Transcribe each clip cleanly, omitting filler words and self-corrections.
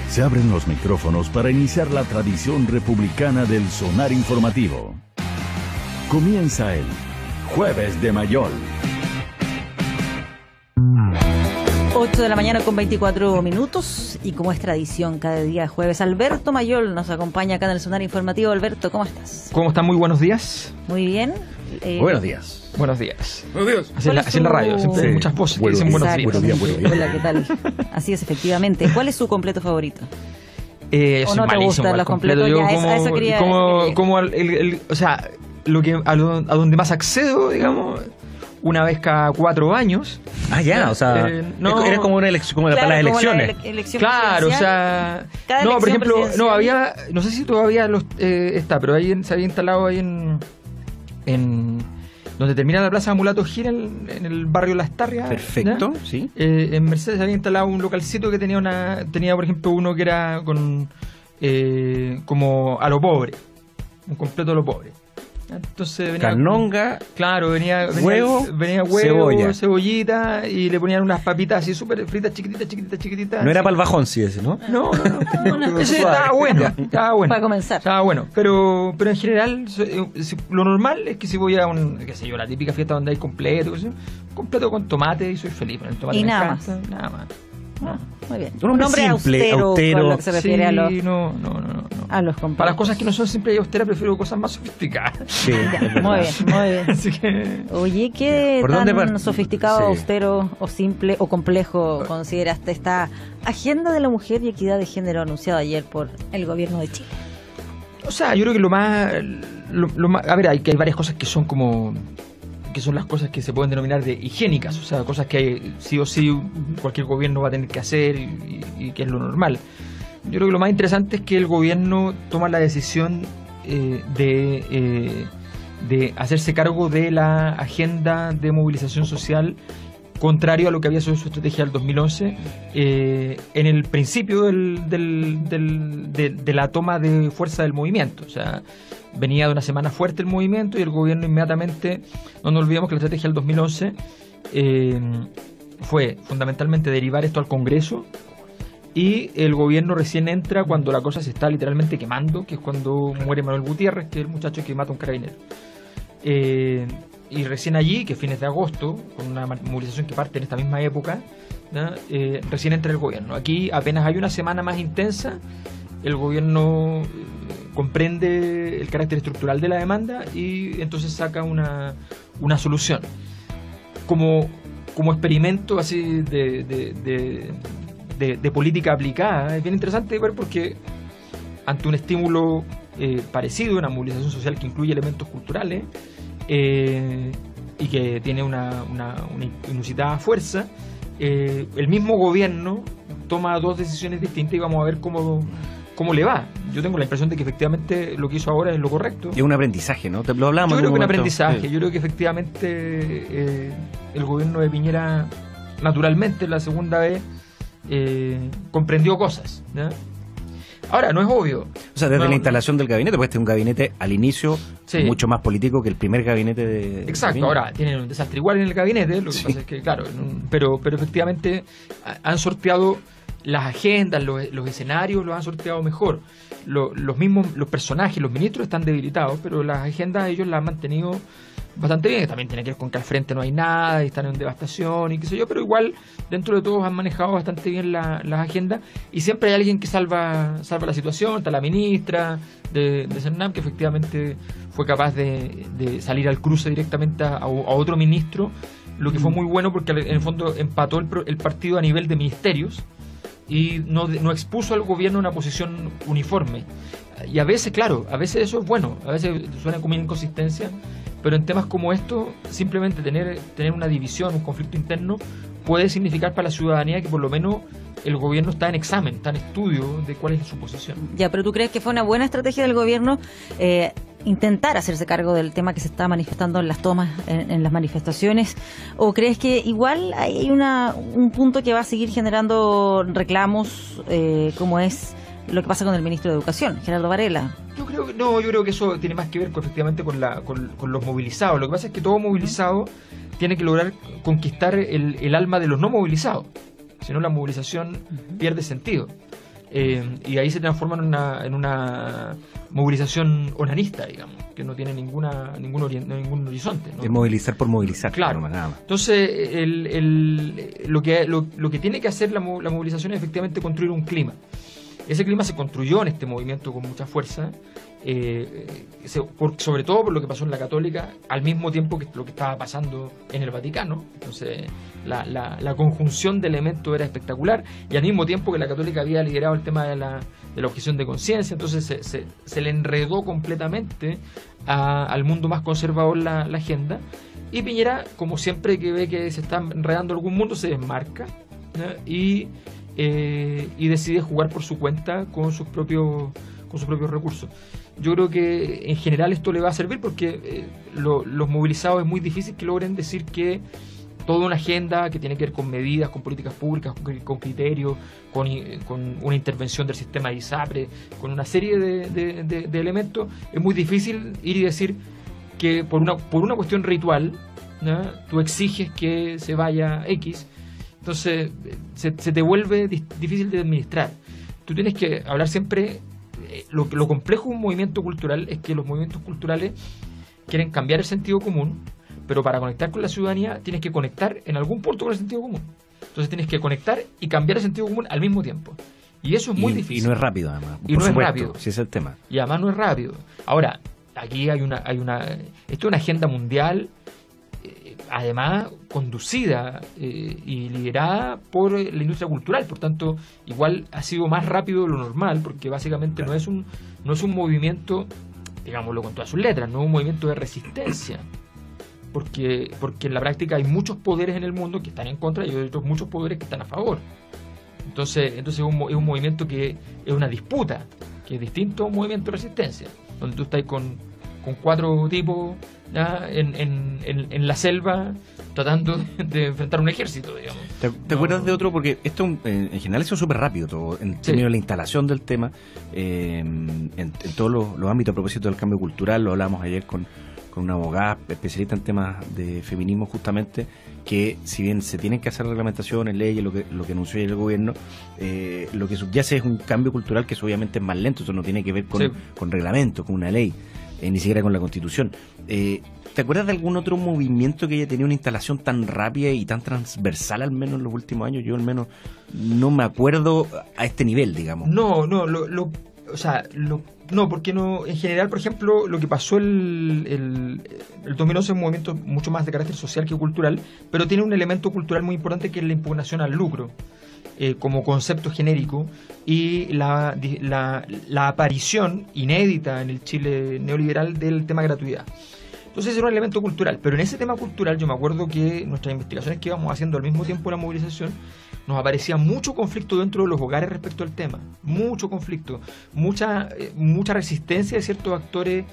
Se abren los micrófonos para iniciar la tradición republicana del sonar informativo. Comienza el Jueves de Mayol. 8 de la mañana con 24 minutos y como es tradición cada día jueves, Alberto Mayol nos acompaña acá en el sonar informativo. Alberto, ¿cómo estás? ¿Cómo están? Muy buenos días. Muy bien. Buenos días. Buenos días. Buenos días. Así en la radio, siempre hay muchas voces que dicen buenos días. Buenos días, buenos días. Hola, ¿qué tal? Así es, efectivamente. ¿Cuál es su completo favorito? ¿O no te gustan los completos? Yo ya, eso quería... o sea, a donde más accedo, digamos, una vez cada 4 años. Ah, ya, o sea, no, era como una elección, como claro, para las como elecciones. Elección claro, o sea, cada no, por ejemplo, presidencial. no había, no sé si todavía está, pero ahí se había instalado ahí en donde termina la Plaza Mulato Gil, en el barrio Las Tarrias. Perfecto, ¿ya? sí. En Mercedes había instalado un localcito que tenía por ejemplo, uno que era con como a lo pobre, un completo a lo pobre. Entonces venía Canonga, claro, venía huevo, cebollita, y le ponían unas papitas así súper fritas, chiquititas. No era para el bajón, sí, ese, ¿no? No. Ese estaba bueno. Para comenzar. Estaba bueno, pero en general lo normal es que si voy a la típica fiesta donde hay completo con tomate y soy feliz. El tomate y me nada encanta, nada más. No, muy bien. Un hombre simple, austero. Con lo que se refiere a los completos. Para las cosas que no son simples y austeras prefiero cosas más sofisticadas. Sí, muy bien. Así que... Oye, ¿qué ¿por tan dónde sofisticado, sí, austero o simple o complejo consideraste esta agenda de la mujer y equidad de género anunciada ayer por el gobierno de Chile? O sea, yo creo que lo más a ver, hay varias cosas que son como... que son las cosas que se pueden denominar de higiénicas, o sea, cosas que sí o sí cualquier gobierno va a tener que hacer y que es lo normal. Yo creo que lo más interesante es que el gobierno toma la decisión de hacerse cargo de la agenda de movilización social, contrario a lo que había sido su estrategia del 2011, en el principio de la toma de fuerza del movimiento. O sea, venía de una semana fuerte el movimiento y el gobierno inmediatamente, no nos olvidemos que la estrategia del 2011 fue fundamentalmente derivar esto al Congreso, y el gobierno recién entra cuando la cosa se está literalmente quemando, que es cuando muere Manuel Gutiérrez, que es el muchacho que mata a un carabinero. Y recién allí, que fines de agosto, con una movilización que parte en esta misma época, recién entra el gobierno. Aquí apenas hay una semana más intensa, el gobierno comprende el carácter estructural de la demanda y entonces saca una solución. Como experimento así de política aplicada, es bien interesante ver, porque ante un estímulo parecido, una movilización social que incluye elementos culturales, y que tiene una inusitada fuerza, el mismo gobierno toma 2 decisiones distintas y vamos a ver cómo le va. Yo tengo la impresión de que efectivamente lo que hizo ahora es lo correcto. Es un aprendizaje, ¿no? Lo hablamos. Yo creo que un momento. aprendizaje. Sí. Yo creo que efectivamente el gobierno de Piñera, naturalmente, la segunda vez comprendió cosas, ¿ya? Ahora, no es obvio. O sea, desde la instalación del gabinete, porque este es un gabinete al inicio mucho más político que el primer gabinete de... Exacto, ahora tienen un desastre igual en el gabinete, lo que pasa es que, claro, pero efectivamente han sorteado las agendas, los escenarios los han sorteado mejor. Los personajes, los ministros están debilitados, pero las agendas ellos las han mantenido bastante bien. También tiene que ver con que al frente no hay nada y están en devastación y qué sé yo, pero igual dentro de todos han manejado bastante bien las agendas, y siempre hay alguien que salva la situación. Está la ministra de Cernam, que efectivamente fue capaz de salir al cruce directamente a otro ministro, lo que fue muy bueno porque en el fondo empató el partido a nivel de ministerios y no expuso al gobierno una posición uniforme. Y a veces, claro, a veces eso es bueno, a veces suena como inconsistencia, pero en temas como estos, simplemente tener una división, un conflicto interno, puede significar para la ciudadanía que por lo menos el gobierno está en examen, está en estudio de cuál es su posición. Ya, pero ¿tú crees que fue una buena estrategia del gobierno intentar hacerse cargo del tema que se está manifestando en las tomas, en las manifestaciones? ¿O crees que igual hay un punto que va a seguir generando reclamos, como es lo que pasa con el ministro de Educación, Gerardo Varela? Yo creo que eso tiene más que ver efectivamente con los movilizados. Lo que pasa es que todo movilizado tiene que lograr conquistar el alma de los no movilizados, si no la movilización pierde sentido. y ahí se transforma en una movilización onanista, digamos, que no tiene ningún horizonte, ¿no? Es movilizar por movilizar. Claro. Nada más. Entonces, lo que tiene que hacer la movilización es efectivamente construir un clima. Ese clima se construyó en este movimiento con mucha fuerza, sobre todo por lo que pasó en la Católica, al mismo tiempo que lo que estaba pasando en el Vaticano. Entonces, la conjunción de elementos era espectacular, y al mismo tiempo que la Católica había liderado el tema de la objeción de conciencia, entonces se le enredó completamente al mundo más conservador la agenda, y Piñera, como siempre que ve que se está enredando algún mundo, se desmarca, ¿no? Y decide jugar por su cuenta con sus propios recursos. Yo creo que en general esto le va a servir porque los movilizados es muy difícil que logren decir que toda una agenda que tiene que ver con medidas, con políticas públicas, con criterios, con una intervención del sistema de ISAPRE, con una serie de elementos, es muy difícil ir y decir que por una cuestión ritual, ¿no?, tú exiges que se vaya X. Entonces se te vuelve difícil de administrar. Tú tienes que hablar siempre. Lo complejo de un movimiento cultural es que los movimientos culturales quieren cambiar el sentido común, pero para conectar con la ciudadanía tienes que conectar en algún punto con el sentido común. Entonces tienes que conectar y cambiar el sentido común al mismo tiempo. Y eso es muy difícil. Y no es rápido, además. Y no es rápido. Sí, es el tema. Y además no es rápido. Ahora, aquí esto es una agenda mundial, además conducida y liderada por la industria cultural. Por tanto, igual ha sido más rápido de lo normal, porque básicamente no es un movimiento, digámoslo con todas sus letras, no es un movimiento de resistencia, porque en la práctica hay muchos poderes en el mundo que están en contra y hay otros muchos poderes que están a favor. Entonces es un movimiento que es una disputa, que es distinto a un movimiento de resistencia, donde tú estás con 4 tipos, ¿ya?, en la selva tratando de enfrentar un ejército, digamos. ¿Te acuerdas de otro? Porque esto en general es súper rápido todo, en términos de la instalación del tema, en todos los ámbitos. A propósito del cambio cultural, lo hablamos ayer con una abogada especialista en temas de feminismo, justamente, que si bien se tienen que hacer reglamentaciones, leyes, lo que anunció ayer el gobierno, lo que subyace es un cambio cultural que obviamente es más lento. Eso no tiene que ver con reglamentos, con una ley, ni siquiera con la Constitución. ¿Te acuerdas de algún otro movimiento que haya tenido una instalación tan rápida y tan transversal, al menos en los últimos años? Yo al menos no me acuerdo a este nivel, digamos. No, porque no, en general, por ejemplo, lo que pasó el 2011 es un movimiento mucho más de carácter social que cultural, pero tiene un elemento cultural muy importante, que es la impugnación al lucro como concepto genérico, y la aparición inédita en el Chile neoliberal del tema gratuidad. Entonces era un elemento cultural, pero en ese tema cultural yo me acuerdo que nuestras investigaciones que íbamos haciendo al mismo tiempo de la movilización, nos aparecía mucho conflicto dentro de los hogares respecto al tema, mucho conflicto, mucha resistencia de ciertos actores,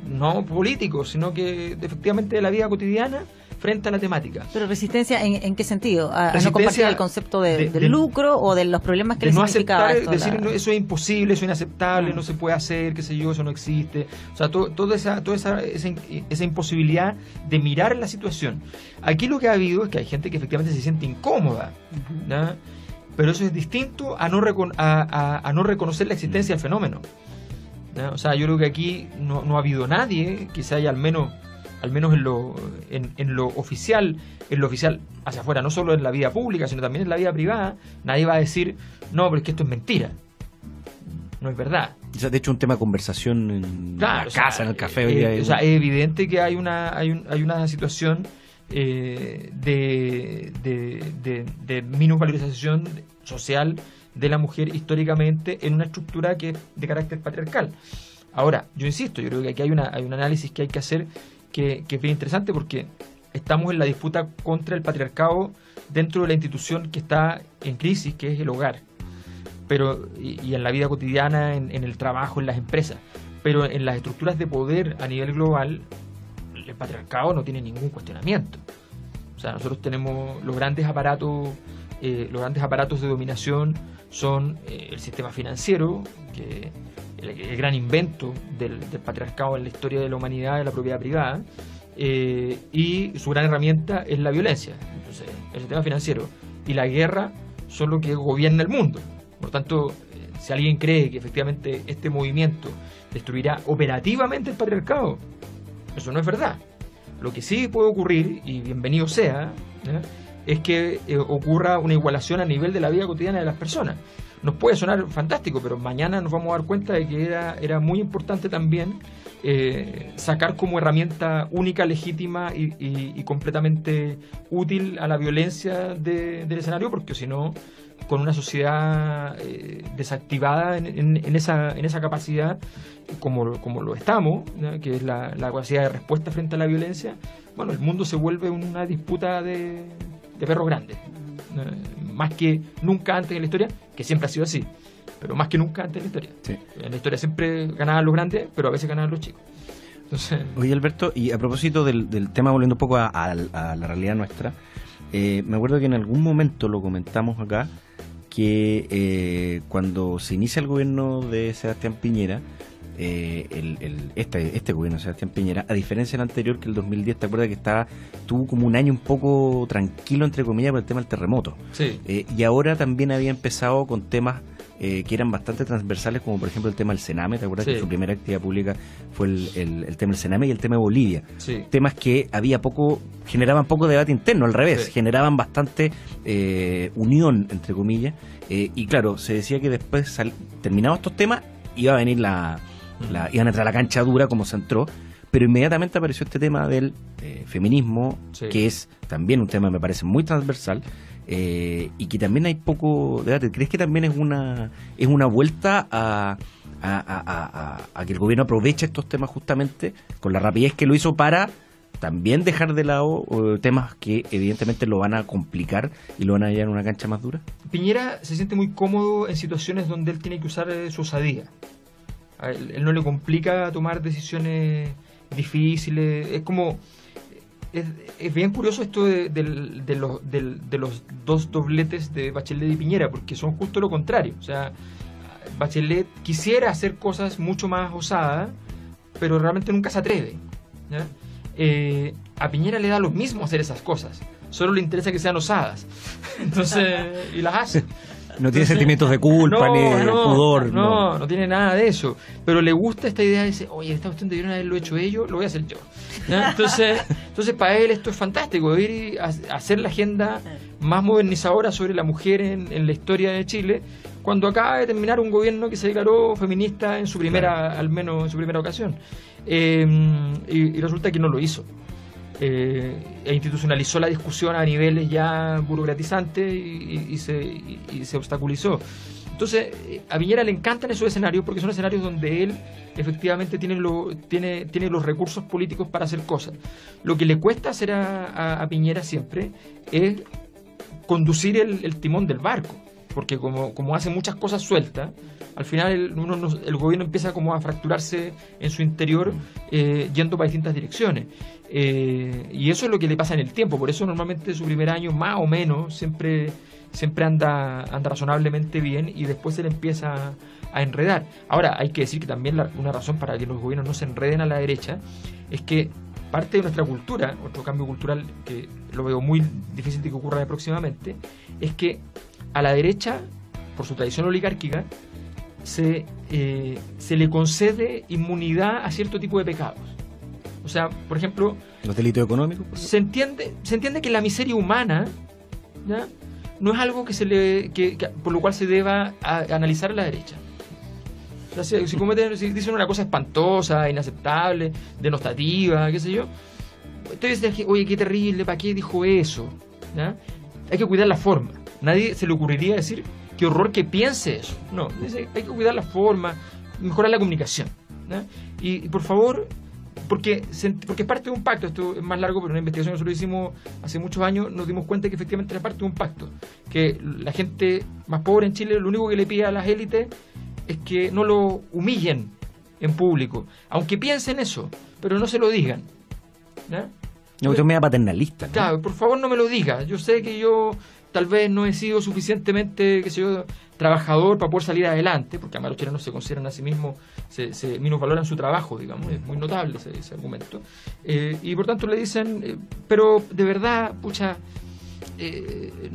no políticos, sino que efectivamente de la vida cotidiana frente a la temática. ¿Pero resistencia en qué sentido? ¿A no compartir el concepto del lucro o de los problemas que les significaba esto? Decir, no, eso es imposible, eso es inaceptable, no se puede hacer, qué sé yo, eso no existe. O sea, toda esa imposibilidad de mirar la situación. Aquí lo que ha habido es que hay gente que efectivamente se siente incómoda, ¿no? Pero eso es distinto a no reconocer la existencia del fenómeno, ¿no? O sea, yo creo que aquí no ha habido nadie que se haya al menos en lo oficial hacia afuera, no solo en la vida pública, sino también en la vida privada, nadie va a decir, no, pero es que esto es mentira, no es verdad. O sea, de hecho, un tema de conversación en la casa, en el café. Es evidente que hay una situación de minusvalorización social de la mujer históricamente en una estructura que es de carácter patriarcal. Ahora, yo insisto, yo creo que aquí hay un análisis que hay que hacer que es bien interesante, porque estamos en la disputa contra el patriarcado dentro de la institución que está en crisis, que es el hogar, pero y en la vida cotidiana, en el trabajo, en las empresas, pero en las estructuras de poder a nivel global, el patriarcado no tiene ningún cuestionamiento. O sea, nosotros tenemos los grandes aparatos de dominación son el sistema financiero, que el gran invento del patriarcado en la historia de la humanidad, de la propiedad privada, y su gran herramienta es la violencia. Entonces, el sistema financiero y la guerra son lo que gobierna el mundo. Por tanto, si alguien cree que efectivamente este movimiento destruirá operativamente el patriarcado, eso no es verdad. Lo que sí puede ocurrir, y bienvenido sea, ¿ya?, es que ocurra una igualación a nivel de la vida cotidiana de las personas. Nos puede sonar fantástico, pero mañana nos vamos a dar cuenta de que era muy importante también sacar como herramienta única, legítima y completamente útil a la violencia del escenario, porque si no, con una sociedad desactivada en esa capacidad, como lo estamos, ¿no?, que es la capacidad de respuesta frente a la violencia, bueno, el mundo se vuelve una disputa de perros grandes, más que nunca antes en la historia, que siempre ha sido así, pero más que nunca antes en la historia. Sí. En la historia siempre ganaban los grandes, pero a veces ganaban los chicos. Entonces... Oye, Alberto, y a propósito del tema, volviendo un poco a la realidad nuestra, me acuerdo que en algún momento lo comentamos acá, que cuando se inicia el gobierno de Sebastián Piñera, este gobierno de Sebastián Piñera, a diferencia del anterior, que el 2010, ¿te acuerdas que tuvo como un año un poco tranquilo, entre comillas, por el tema del terremoto? Sí. Y ahora también había empezado con temas que eran bastante transversales, como por ejemplo el tema del Sename. ¿Te acuerdas? Sí. Que su primera actividad pública fue el tema del Sename y el tema de Bolivia? Sí. Temas que generaban poco debate interno, al revés, sí, generaban bastante unión, entre comillas, y claro, se decía que después, terminados estos temas, iba a venir iban a entrar a la cancha dura, como se entró, pero inmediatamente apareció este tema del feminismo, sí, que es también un tema, me parece, muy transversal, y que también hay poco debate. ¿Crees que también es una vuelta a que el gobierno aproveche estos temas justamente con la rapidez que lo hizo para también dejar de lado temas que evidentemente lo van a complicar y lo van a llevar a una cancha más dura? Piñera se siente muy cómodo en situaciones donde él tiene que usar su osadía. A él no le complica tomar decisiones difíciles. Es como... Es bien curioso esto de los dos dobletes de Bachelet y Piñera, porque son justo lo contrario. O sea, Bachelet quisiera hacer cosas mucho más osadas, pero realmente nunca se atreve, ¿ya? A Piñera le da lo mismo hacer esas cosas, solo le interesa que sean osadas. Entonces, y las hace. No tiene sentimientos de culpa ni de pudor. No tiene nada de eso. Pero le gusta esta idea de decir, oye, esta cuestión debieron haberlo hecho ellos, lo voy a hacer yo, ¿ya? Entonces para él esto es fantástico, ir a hacer la agenda más modernizadora sobre la mujer en la historia de Chile, cuando acaba de terminar un gobierno que se declaró feminista en su primera, al menos en su primera ocasión. Y resulta que no lo hizo. E institucionalizó la discusión a niveles ya burocratizantes y se obstaculizó. Entonces, a Piñera le encantan esos escenarios porque son escenarios donde él efectivamente tiene los recursos políticos para hacer cosas. Lo que le cuesta hacer a Piñera siempre es conducir el timón del barco, porque como hace muchas cosas sueltas, al final el gobierno empieza como a fracturarse en su interior, yendo para distintas direcciones. Y eso es lo que le pasa en el tiempo. Por eso normalmente su primer año más o menos siempre anda razonablemente bien, y después se le empieza a enredar. Ahora hay que decir que también una razón para que los gobiernos no se enreden a la derecha es que parte de nuestra cultura, otro cambio cultural que lo veo muy difícil de que ocurra próximamente, es que a la derecha, por su tradición oligárquica, se le concede inmunidad a cierto tipo de pecados. O sea, por ejemplo, los delitos económicos. Se entiende que la miseria humana, ¿ya?, no es algo que por lo cual se deba analizar a la derecha. O sea, si dicen una cosa espantosa, inaceptable, denostativa, qué sé yo, entonces, oye, qué terrible, ¿para qué dijo eso? ¿Ya? Hay que cuidar la forma. Nadie se le ocurriría decir qué horror que piense eso. No, dice, hay que cuidar la forma, mejorar la comunicación, ¿ya? Y por favor, porque es parte de un pacto. Esto es más largo, pero una investigación que nosotros hicimos hace muchos años nos dimos cuenta que efectivamente era parte de un pacto, que la gente más pobre en Chile lo único que le pide a las élites es que no lo humillen en público, aunque piensen eso, pero no se lo digan, ¿ya? No, usted es media paternalista, ¿no? Claro, por favor no me lo diga. Yo sé que yo tal vez no he sido suficientemente, trabajador para poder salir adelante, porque además los chilenos se consideran a sí mismos, se minusvaloran su trabajo, digamos, es muy notable ese argumento. Y por tanto le dicen, pero de verdad, pucha,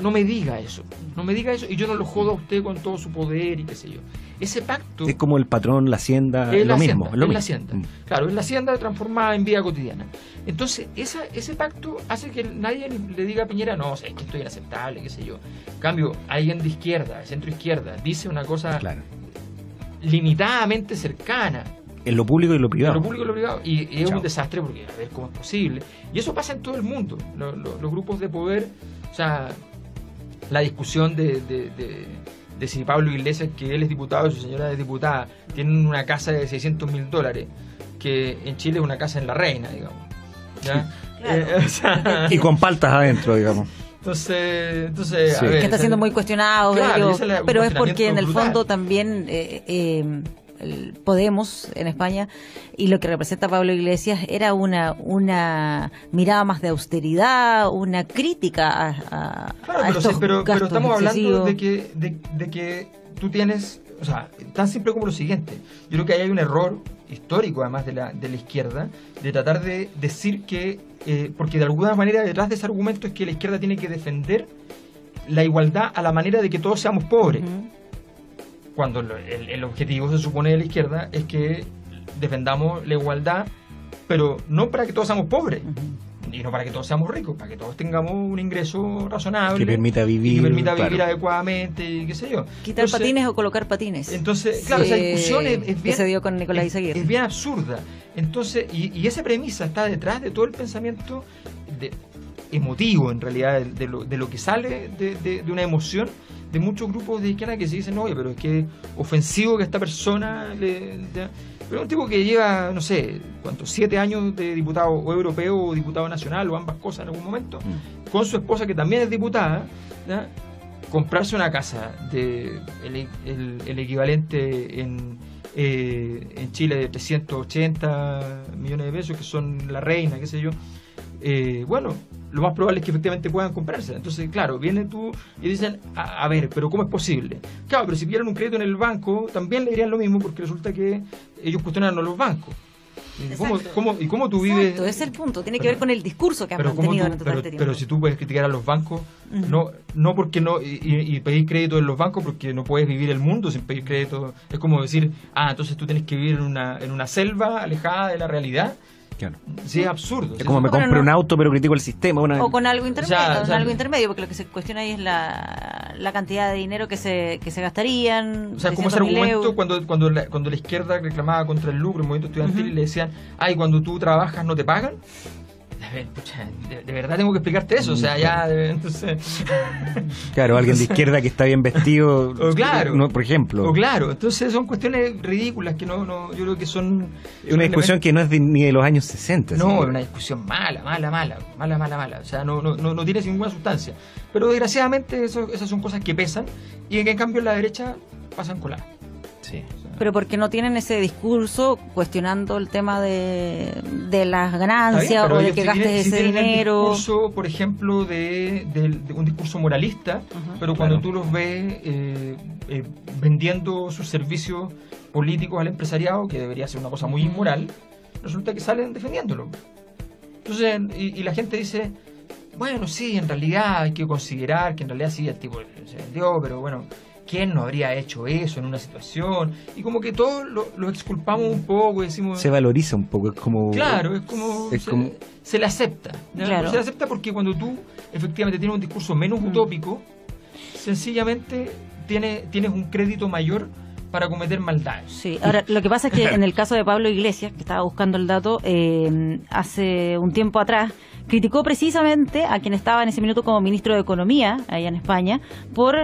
no me diga eso, y yo no lo jodo a usted con todo su poder y qué sé yo. Ese pacto es como el patrón, la hacienda, es lo la mismo. Hacienda, es la hacienda. Claro, es la hacienda transformada en vida cotidiana. Entonces, ese pacto hace que nadie le diga a Piñera, no, o sea, es que esto es inaceptable, qué sé yo. En cambio, alguien de izquierda, de centro izquierda, dice una cosa limitadamente cercana. En lo público y lo privado. En lo público y lo privado. Y es un desastre porque, a ver, ¿cómo es posible? Y eso pasa en todo el mundo. Los grupos de poder, o sea, la discusión de si Pablo Iglesias, que él es diputado y su señora es diputada, tienen una casa de $600.000, que en Chile es una casa en La Reina, digamos. ¿Ya? Claro. O sea, y con paltas adentro, digamos. Entonces sí. A ver, que está siendo muy cuestionado, claro, pero es porque en el brutal. fondo también Podemos en España y lo que representa Pablo Iglesias era una mirada más de austeridad, una crítica a estos pero gastos estamos hablando excesivos. de que tú tienes, o sea, tan simple como lo siguiente. Yo creo que ahí hay un error histórico, además de la izquierda, de tratar de decir que, porque de alguna manera detrás de ese argumento es que la izquierda tiene que defender la igualdad a la manera de que todos seamos pobres. Cuando el objetivo, se supone, de la izquierda es que defendamos la igualdad, pero no para que todos seamos pobres, y no para que todos seamos ricos, para que todos tengamos un ingreso razonable que permita vivir, vivir adecuadamente, y qué sé yo. Quitar patines o colocar patines. Entonces, claro, esa discusión es bien, que se dio con Nicolás Izaguirre. Es bien absurda. Entonces, y esa premisa está detrás de todo el pensamiento emotivo, en realidad, de lo que sale de una emoción de muchos grupos de izquierda que se dicen, oye, pero es que es ofensivo que esta persona pero un tipo que lleva, no sé, ¿cuántos? 7 años de diputado o europeo o diputado nacional o ambas cosas en algún momento, con su esposa que también es diputada, ¿ya? Comprarse una casa de el equivalente en Chile de 380 millones de pesos, que son La Reina, qué sé yo, bueno, lo más probable es que efectivamente puedan comprarse. Entonces, claro, vienen tú y dicen, a ver, pero ¿cómo es posible? Claro, pero si pidieran un crédito en el banco, también le dirían lo mismo, porque resulta que ellos cuestionan a los bancos. ¿Y cómo tú vives? Exacto, ese es el punto. Tiene que ver con el discurso que han mantenido durante todo este tiempo. Pero si tú puedes criticar a los bancos, no porque no y pedir crédito en los bancos, porque no puedes vivir el mundo sin pedir crédito. Es como decir, entonces tú tienes que vivir en una selva alejada de la realidad. Claro. Sí, es absurdo. Es como me compro un auto pero critico el sistema. O con algo intermedio, algo intermedio, porque lo que se cuestiona ahí es la cantidad de dinero que se gastarían. O sea, como ese argumento cuando la izquierda reclamaba contra el lucro, el movimiento estudiantil, y le decían, cuando tú trabajas no te pagan. A ver, pucha, de verdad tengo que explicarte eso, o sea, ya, entonces... Claro, alguien de izquierda que está bien vestido, por ejemplo. Claro, entonces son cuestiones ridículas que no yo creo que son... Una discusión que no es ni de los años 60. No, es una discusión mala, o sea, no tiene ninguna sustancia. Pero desgraciadamente esas son cosas que pesan y que en cambio en la derecha pasan coladas. Sí. Pero porque no tienen ese discurso cuestionando el tema de las ganancias o de que gastes ese dinero. Un discurso, por ejemplo, de un discurso moralista, pero cuando tú los ves vendiendo sus servicios políticos al empresariado, que debería ser una cosa muy inmoral, resulta que salen defendiéndolo. Entonces, y la gente dice, bueno, sí, en realidad hay que considerar que en realidad sí, el tipo se vendió, pero bueno, ¿quién no habría hecho eso en una situación? Y como que todos lo exculpamos un poco y decimos... Se valoriza un poco, es como... Claro, es como se le acepta. Claro. Se le acepta porque cuando tú efectivamente tienes un discurso menos utópico, sencillamente tienes un crédito mayor para cometer maldades. Sí, ahora lo que pasa es que en el caso de Pablo Iglesias, que estaba buscando el dato, hace un tiempo atrás, criticó precisamente a quien estaba en ese minuto como ministro de Economía, allá en España, por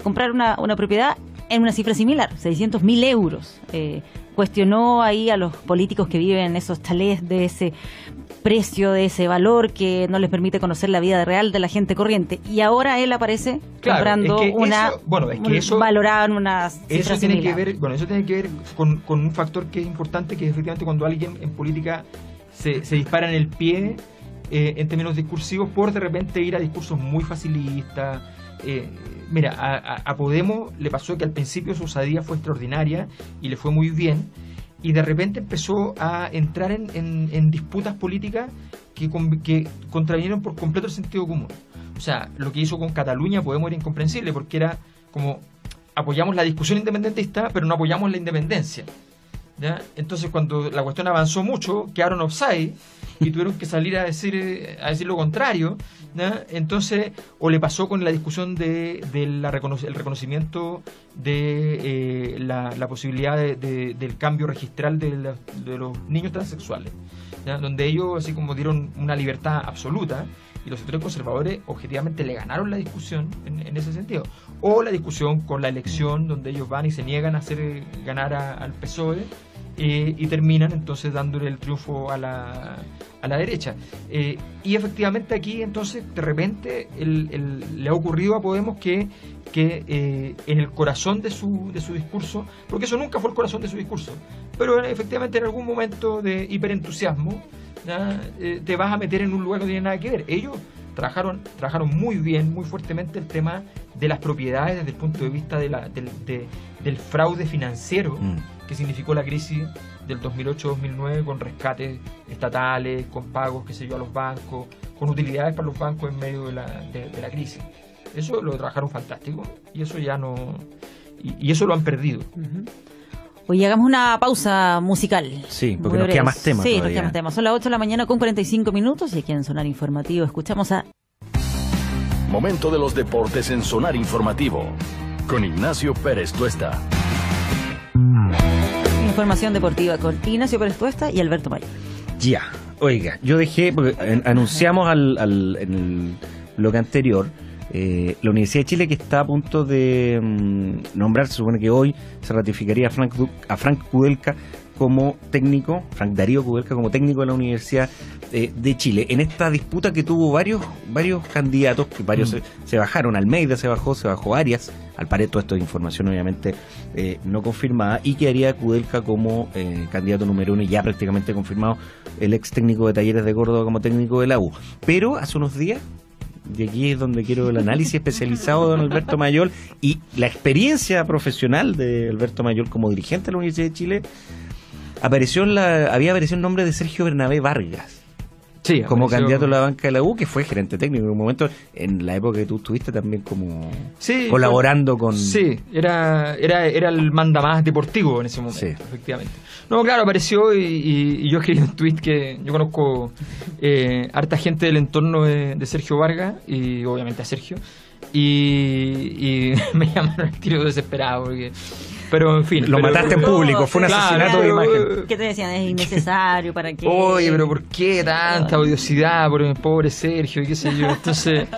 comprar una propiedad en una cifra similar, 600.000 euros. Cuestionó ahí a los políticos que viven en esos chalés de ese precio, de ese valor que no les permite conocer la vida real de la gente corriente. Y ahora él aparece comprando valorada en una cifra similar. Eso tiene que ver con un factor que es importante, que es efectivamente cuando alguien en política se dispara en el pie en términos discursivos por de repente ir a discursos muy facilistas. Mira, a Podemos le pasó que al principio su osadía fue extraordinaria y le fue muy bien, y de repente empezó a entrar en disputas políticas que contravinieron por completo el sentido común. O sea, lo que hizo con Cataluña Podemos era incomprensible, porque era como apoyamos la discusión independentista, pero no apoyamos la independencia, ¿ya? Entonces, cuando la cuestión avanzó mucho, quedaron offside y tuvieron que salir a decir lo contrario, ¿ya? Entonces, o le pasó con la discusión el reconocimiento de la posibilidad del cambio registral de los niños transexuales, ¿ya? Donde ellos así como dieron una libertad absoluta, y los sectores conservadores objetivamente le ganaron la discusión en ese sentido. O la discusión con la elección, donde ellos van y se niegan a hacer ganar al PSOE, y terminan entonces dándole el triunfo a la derecha. Y efectivamente aquí entonces de repente le ha ocurrido a Podemos que en el corazón de su discurso, porque eso nunca fue el corazón de su discurso, pero efectivamente en algún momento de hiperentusiasmo, te vas a meter en un lugar que no tiene nada que ver. Ellos trabajaron muy bien, muy fuertemente el tema de las propiedades desde el punto de vista del fraude financiero que significó la crisis del 2008-2009, con rescates estatales, con pagos, qué sé yo, a los bancos, con utilidades para los bancos en medio de la crisis. Eso lo trabajaron fantástico, y eso ya no... Y eso lo han perdido. Hoy hagamos una pausa musical. Sí, porque nos queda más temas. Sí, nos queda más temas. Son las 8 de la mañana con 45 minutos y aquí en Sonar Informativo escuchamos a... Momento de los deportes en Sonar Informativo con Ignacio Pérez Tuesta. Información deportiva con Ignacio Pérez Tuesta y Alberto Mayor. Ya, oiga, yo dejé, porque anunciamos en el bloque anterior, la Universidad de Chile, que está a punto de nombrar, se supone que hoy se ratificaría a Frank Kudelka como técnico, Frank Darío Kudelka como técnico de la Universidad de Chile, en esta disputa que tuvo varios candidatos, que varios se bajaron. Almeida se bajó Arias, al parecer todo esto de información obviamente no confirmada, y quedaría Kudelka como candidato número 1, y ya prácticamente confirmado el ex técnico de Talleres de Córdoba como técnico de la U. Pero hace unos días, y aquí es donde quiero el análisis especializado de don Alberto Mayol y la experiencia profesional de Alberto Mayol como dirigente de la Universidad de Chile, había aparecido el nombre de Sergio Bernabé Vargas. Sí, como candidato a la banca de la U, que fue gerente técnico en un momento, en la época que tú estuviste también como colaborando con... Sí, era el mandamás deportivo en ese momento, sí. Efectivamente. No, claro, apareció y yo escribí un tuit que yo conozco harta gente del entorno de Sergio Vargas, y obviamente a Sergio, y me llamaron al tiro desesperado porque... Pero en fin. Lo mataste en público, fue un asesinato de imagen. ¿Qué te decían? Es innecesario, ¿para qué? Oye, pero ¿por qué tanta odiosidad por el pobre Sergio y qué sé yo? Entonces,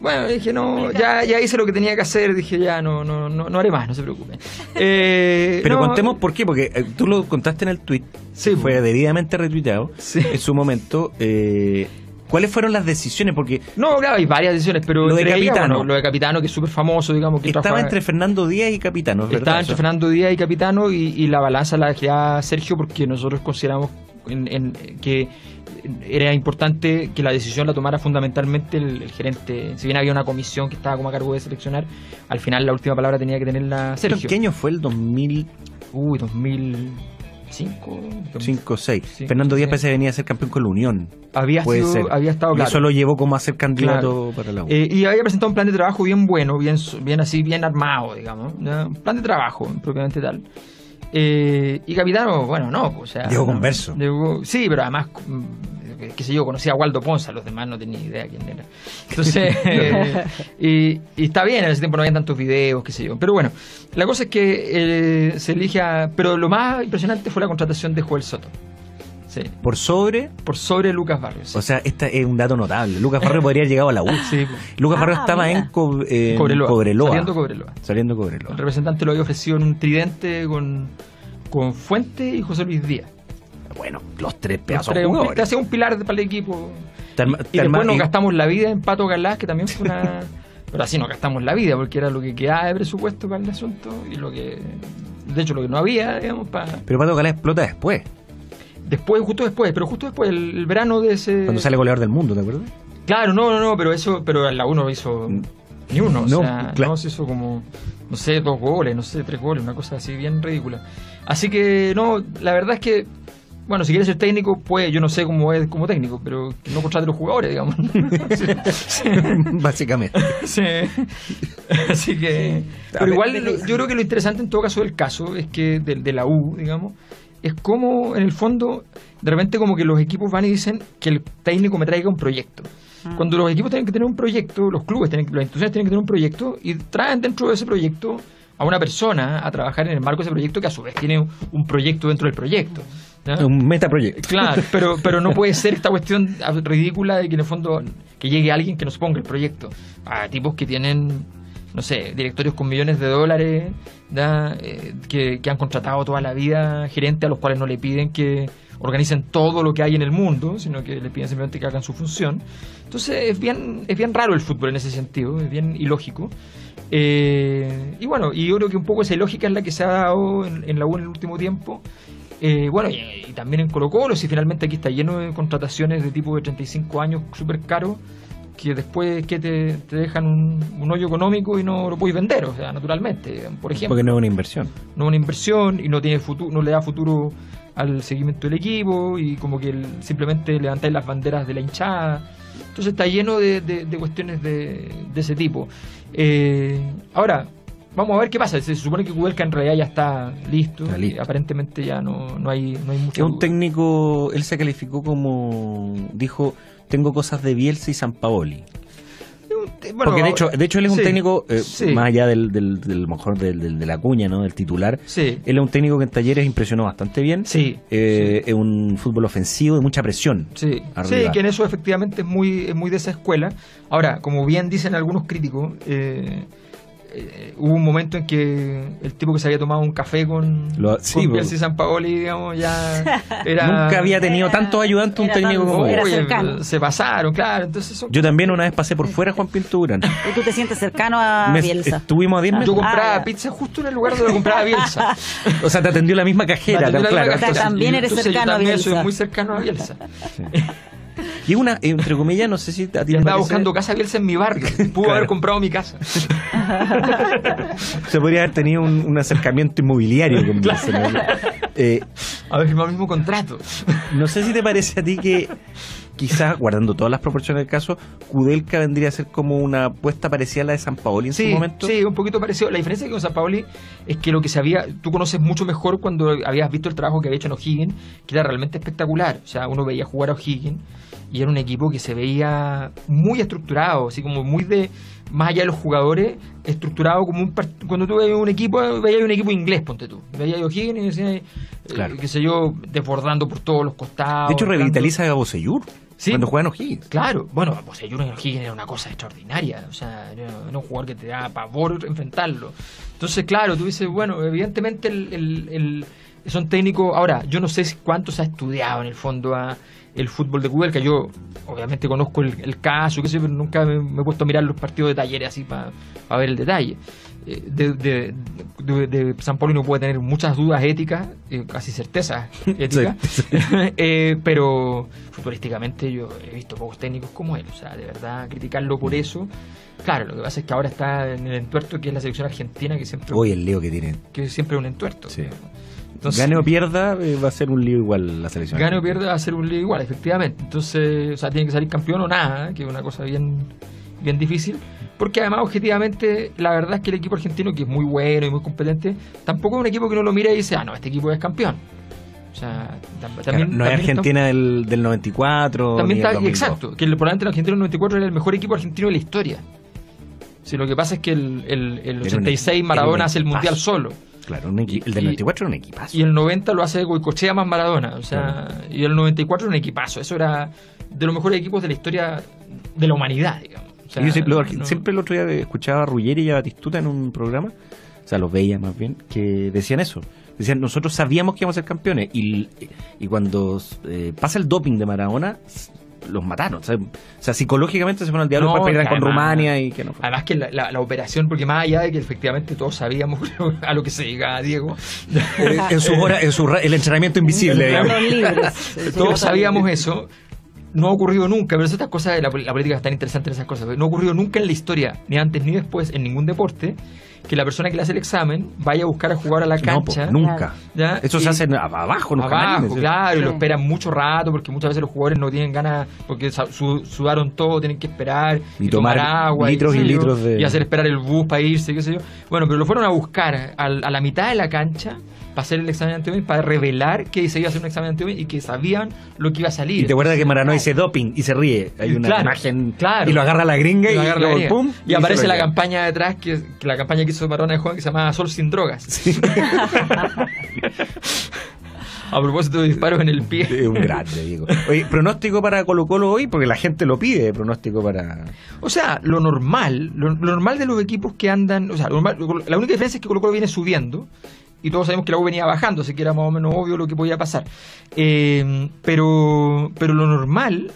bueno, dije, no, ya hice lo que tenía que hacer, dije, ya no haré más, no se preocupen. Pero contemos por qué, porque tú lo contaste en el tuit, sí, fue debidamente retuiteado en su momento. ¿Cuáles fueron las decisiones? Porque no, claro, hay varias decisiones, pero lo de Capitano, lo de Capitano, que es súper famoso, digamos, que estaba entre Fernando Díaz y Capitano, ¿verdad? Estaba entre Fernando Díaz y Capitano, y la balanza la dejé a Sergio, porque nosotros consideramos que era importante que la decisión la tomara fundamentalmente el gerente. Si bien había una comisión que estaba como a cargo de seleccionar, al final la última palabra tenía que tenerla Sergio. ¿Qué año fue el 2000? 5 6. Sí, Fernando Díaz parece que venía a ser campeón con la Unión. Había estado, claro. Y eso lo llevó como a ser candidato, claro, para la U. Y había presentado un plan de trabajo bien bueno, bien armado, digamos, ¿no? Un plan de trabajo propiamente tal. Y Capitano, bueno, no, o sea, llegó converso. Sí, pero además, qué sé yo, conocía a Waldo Ponza, los demás no tenía idea quién era. Entonces, y está bien, en ese tiempo no había tantos videos, qué sé yo. Pero bueno, la cosa es que se elige pero lo más impresionante fue la contratación de Joel Soto. Sí. ¿Por sobre Lucas Barrios. Sí. O sea, este es un dato notable. Lucas Barrios podría haber llegado a la U. Sí. Lucas Barrios estaba en Cobreloa. Saliendo Cobreloa. El representante lo había ofrecido en un tridente con Fuente y José Luis Díaz. Bueno, los tres pedazos jugadores. Te hacía un pilar para el equipo. Y después nos gastamos la vida en Pato Galás, que también fue una... Pero así nos gastamos la vida, porque era lo que quedaba de presupuesto para el asunto, y de hecho lo que no había, digamos, para... Pero Pato Galás explota después, justo después, el verano de ese... Cuando sale goleador del mundo, ¿te acuerdas? Claro, no, pero la U no hizo ni uno, no se hizo como, no sé, 2 goles, no sé, 3 goles, una cosa así bien ridícula. Así que, no, la verdad es que, bueno, si quiere ser técnico, pues yo no sé cómo es como técnico, pero que no contrate a los jugadores, digamos. Sí. Básicamente. Sí. Así que... Pero igual yo creo que lo interesante en todo caso del caso es que de la U, digamos, es como en el fondo de repente como que los equipos van y dicen que el técnico me traiga un proyecto. Cuando los equipos tienen que tener un proyecto, los clubes, las instituciones tienen que tener un proyecto y traen dentro de ese proyecto a una persona a trabajar en el marco de ese proyecto que a su vez tiene un proyecto dentro del proyecto. ¿Ya? Un metaproyecto. Claro, pero no puede ser esta cuestión ridícula de que en el fondo que llegue alguien que nos ponga el proyecto. A tipos que tienen, no sé, directorios con millones de dólares, que han contratado toda la vida gerentes a los cuales no le piden que organicen todo lo que hay en el mundo, sino que le piden simplemente que hagan su función. Entonces es bien raro el fútbol en ese sentido, es bien ilógico. Y bueno, y yo creo que un poco esa lógica es la que se ha dado en la U en el último tiempo. Bueno, y también en Colo-Colo, si finalmente aquí está lleno de contrataciones de tipo de 35 años súper caros, que después que te dejan un hoyo económico y no lo puedes vender, o sea, naturalmente, por ejemplo. Porque no es una inversión. No es una inversión y no tiene futuro, no le da futuro al seguimiento del equipo y como que simplemente levantáis las banderas de la hinchada. Entonces está lleno de cuestiones de ese tipo. Ahora, vamos a ver qué pasa. Se supone que Kudelka en realidad ya está listo. Aparentemente ya no hay mucho. Es un técnico, él se calificó como, dijo, tengo cosas de Bielsa y Sampaoli. Bueno, porque de hecho él es un técnico, más allá del mejor de la cuña, ¿no? Del titular. Sí. Él es un técnico que en Talleres impresionó bastante bien. Sí. Es un fútbol ofensivo de mucha presión. Sí. Sí, que en eso efectivamente es muy de esa escuela. Ahora, como bien dicen algunos críticos, hubo un momento en que el tipo que se había tomado un café con Bielsa y Sampaoli, digamos, ya era... Nunca había tenido tantos ayudantes un técnico como él. Se pasaron, claro. Entonces yo también una vez pasé por fuera Juan Pinturán. ¿Y tú te sientes cercano a Bielsa? Estuvimos a 10 metros. Yo compraba pizza justo en el lugar donde compraba Bielsa. O sea, te atendió la misma cajera, claro. También eres cercano a Bielsa. Yo soy muy cercano a Bielsa. Sí. Y una, entre comillas, no sé si a ti estaba buscando casa Bielsa en mi barrio. Pudo haber comprado mi casa. Se podría haber tenido un acercamiento inmobiliario con Bielsa, ¿no? Haber firmado el mismo contrato. No sé si te parece a ti que quizás, guardando todas las proporciones del caso, Kudelka vendría a ser como una apuesta parecida a la de Sampaoli en su momento. Sí, un poquito parecido. La diferencia con Sampaoli es que lo que tú conoces mucho mejor cuando habías visto el trabajo que había hecho en O'Higgins, que era realmente espectacular. O sea, uno veía jugar a O'Higgins y era un equipo que se veía muy estructurado, así como muy más allá de los jugadores, estructurado como cuando tú veías un equipo inglés, ponte tú. Veías a O'Higgins y decías, qué sé yo, desbordando por todos los costados. De hecho, revitaliza a Bocellur. Sí, cuando juegan O'Higgins. Claro, bueno, Bocellur en O'Higgins era una cosa extraordinaria, o sea, era un jugador que te da pavor enfrentarlo. Entonces, claro, tú dices, bueno, evidentemente son técnicos. Ahora, yo no sé cuánto se ha estudiado en el fondo el fútbol de Kudelka. Yo obviamente conozco el caso, pero nunca me he puesto a mirar los partidos de Talleres así para ver el detalle. De Sampaoli no puede tener muchas dudas éticas, casi certezas éticas, sí. Pero futbolísticamente yo he visto pocos técnicos como él, o sea, de verdad criticarlo por eso. Claro, lo que pasa es que ahora está en el entuerto que es la selección argentina, que siempre el lío que tiene, que siempre es un entuerto. Sí. Entonces, gane o pierda, va a ser un lío igual la selección. Gane o pierda, va a ser un lío igual, efectivamente. Entonces, o sea, tiene que salir campeón o nada, que es una cosa bien difícil. Porque además, objetivamente, la verdad es que el equipo argentino, que es muy bueno y muy competente, tampoco es un equipo que uno lo mira y dice, este equipo es campeón. O sea, también no es Argentina del 94. También está, exacto, que probablemente el argentino del 94 era el mejor equipo argentino de la historia. Si lo que pasa es que el 86 Maradona hace el Mundial solo. Claro, el del 94 era un equipazo. Y el 90 lo hace Goicoechea más Maradona. O sea, y el 94 era un equipazo. Eso era de los mejores equipos de la historia de la humanidad, digamos. O sea, siempre el otro día escuchaba a Ruggeri y a Batistuta en un programa, o sea, los veía más bien, que decían eso. Decían, nosotros sabíamos que íbamos a ser campeones. Y cuando pasa el doping de Maradona, los mataron. O sea, psicológicamente se fueron al diablo para pelear con Rumania y que no fue. Además que la operación, porque más allá de que efectivamente todos sabíamos a lo que se llegaba Diego el entrenamiento invisible, todos sabíamos eso. No ha ocurrido nunca, pero estas cosas, la política es tan interesante en esas cosas, no ha ocurrido nunca en la historia, ni antes ni después, en ningún deporte, que la persona que le hace el examen vaya a buscar a jugar a la cancha. No, nunca. ¿Ya? Eso se hace abajo, en los canales. Claro, Sí. y lo esperan mucho rato porque muchas veces los jugadores no tienen ganas, porque sudaron todo, tienen que esperar Y y tomar tomar agua litros qué y sé yo, litros de... y hacer esperar el bus para irse, qué sé yo. Bueno, pero lo fueron a buscar a la mitad de la cancha para hacer el examen de antidoping, para revelar que se iba a hacer un examen de antidoping y que sabían lo que iba a salir. Y te acuerdas que Maradona dice doping y se ríe. Hay una Claro, imagen claro. y lo agarra la gringa y, lo agarra luego, la gringa. pum, y aparece se la ríe. campaña detrás, que la campaña que hizo Maradona de joven, que se llama Sol sin drogas. A propósito de disparos en el pie. Es un grande, digo. Oye, pronóstico para Colo-Colo hoy, porque la gente lo pide, pronóstico para... O sea, lo normal de los equipos que andan, o sea, la única diferencia es que Colo-Colo viene subiendo y todos sabemos que la U venía bajando, así que era más o menos obvio lo que podía pasar. Pero lo normal,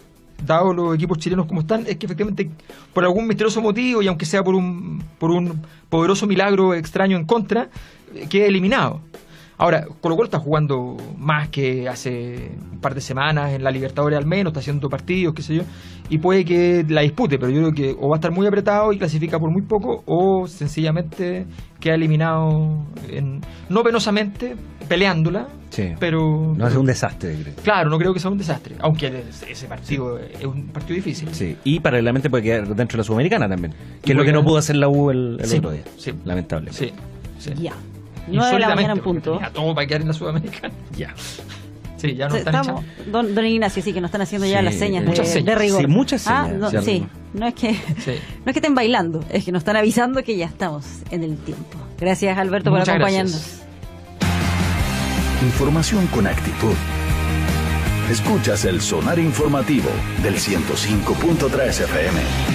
dado los equipos chilenos como están, es que efectivamente por algún misterioso motivo y aunque sea por un poderoso milagro extraño en contra, quede eliminado. Ahora, Colo-Colo está jugando más que hace un par de semanas en la Libertadores al menos, está haciendo partidos, qué sé yo, y puede que la dispute, pero yo creo que o va a estar muy apretado y clasifica por muy poco, o sencillamente queda eliminado, no penosamente, peleándola, Sí. pero... No es un desastre, creo. Claro, no creo que sea un desastre, aunque ese partido es un partido difícil. Sí, y paralelamente puede quedar dentro de la Sudamericana también, que es lo puede que no quedar- pudo hacer la U el Sí, otro día, sí. lamentable. Sí, sí. Ya. 9 de la mañana en porque punto. tenía todo para quedar en la Sudamericana. Ya. Sí, ya no están Estamos, echando. don Ignacio, sí, que nos están haciendo ya Sí, las señas muchas de señas. rigor. Sí, muchas señas, No, ya sí, rigor. no es que Sí. no es que estén bailando, es que nos están avisando que ya estamos en el tiempo. Gracias, Alberto, por Muchas acompañarnos. gracias. Información con actitud. Escuchas el Sonar Informativo del 105.3 FM.